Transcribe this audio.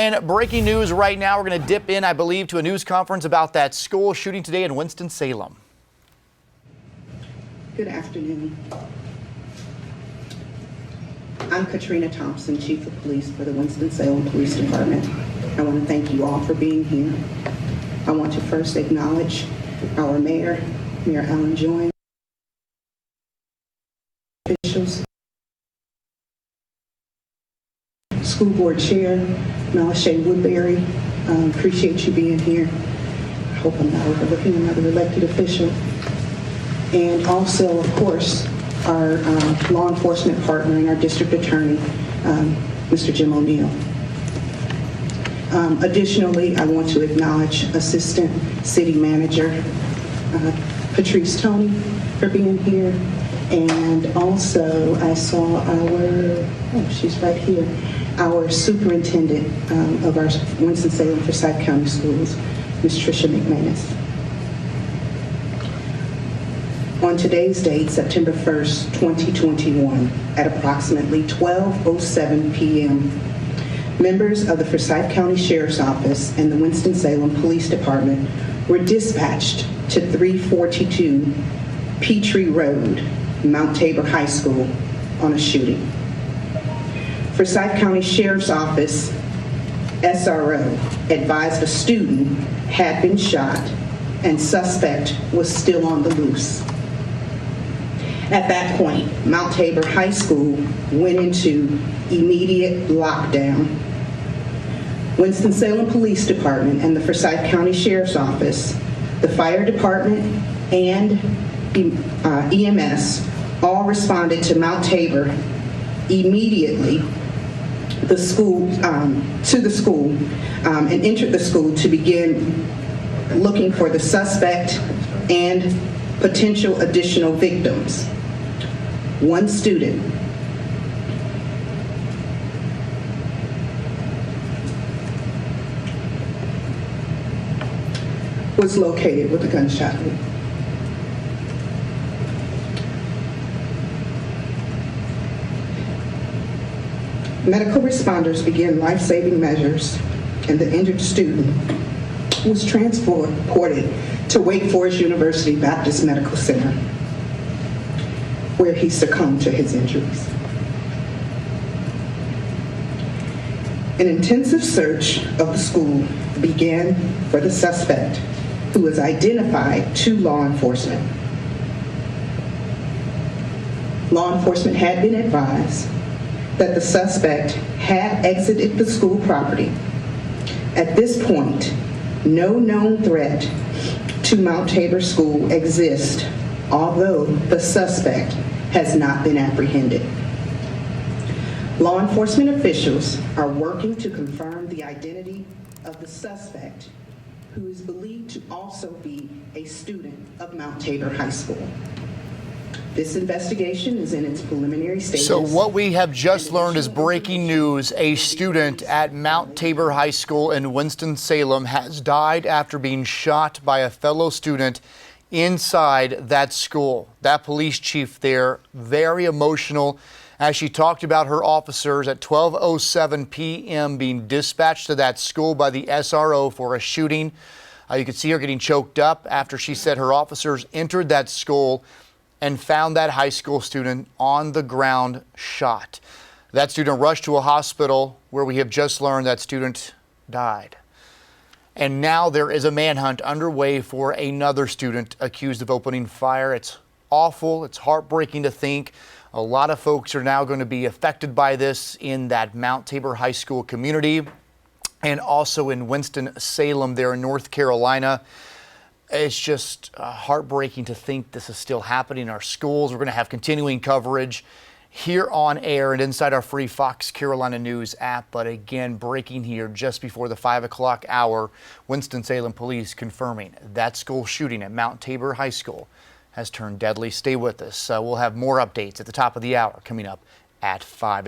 And breaking news right now, we're going to dip in, I believe, to a news conference about that school shooting today in Winston-Salem. Good afternoon. I'm Katrina Thompson, Chief of Police for the Winston-Salem Police Department. I want to thank you all for being here. I want to first acknowledge our Mayor Ellen Joynes, officials, School Board Chair, Melissa Woodbury. Appreciate you being here. I hope I'm not overlooking another elected official. And also, of course, our law enforcement partner and our district attorney, Mr. Jim O'Neill. Additionally, I want to acknowledge Assistant City Manager Patrice Tony for being here. And also, I saw she's right here, our superintendent of our Winston-Salem Forsyth County Schools, Ms. Tricia McManus. On today's date, September 1st, 2021, at approximately 12:07 p.m., members of the Forsyth County Sheriff's Office and the Winston-Salem Police Department were dispatched to 342 Petrie Road, Mount Tabor High School, on a shooting. Forsyth County Sheriff's Office, SRO, advised a student had been shot and suspect was still on the loose. At that point, Mount Tabor High School went into immediate lockdown. Winston-Salem Police Department and the Forsyth County Sheriff's Office, the Fire Department, and EMS all responded to Mount Tabor immediately. To the school and entered the school to begin looking for the suspect and potential additional victims. One student was located with a gunshot wound. Medical responders began life-saving measures, and the injured student was transported to Wake Forest University Baptist Medical Center, where he succumbed to his injuries. An intensive search of the school began for the suspect, who was identified to law enforcement. Law enforcement had been advised that the suspect had exited the school property. At this point, no known threat to Mount Tabor School exists, although the suspect has not been apprehended. Law enforcement officials are working to confirm the identity of the suspect, who is believed to also be a student of Mount Tabor High School. This investigation is in its preliminary stages. So what we have just learned is breaking news. A student at Mount Tabor High School in Winston-Salem has died after being shot by a fellow student inside that school. That police chief there, very emotional, as she talked about her officers at 12:07 p.m. being dispatched to that school by the SRO for a shooting. You could see her getting choked up after she said her officers entered that school and found that high school student on the ground shot. That student rushed to a hospital where we have just learned that student died. And now there is a manhunt underway for another student accused of opening fire. It's awful. It's heartbreaking to think. A lot of folks are now going to be affected by this in that Mount Tabor High School community and also in Winston-Salem there in North Carolina. It's just heartbreaking to think this is still happening in our schools. We're going to have continuing coverage here on air and inside our free Fox Carolina News app. But again, breaking here just before the 5 o'clock hour, Winston-Salem police confirming that school shooting at Mount Tabor High School has turned deadly. Stay with us. We'll have more updates at the top of the hour coming up at 5.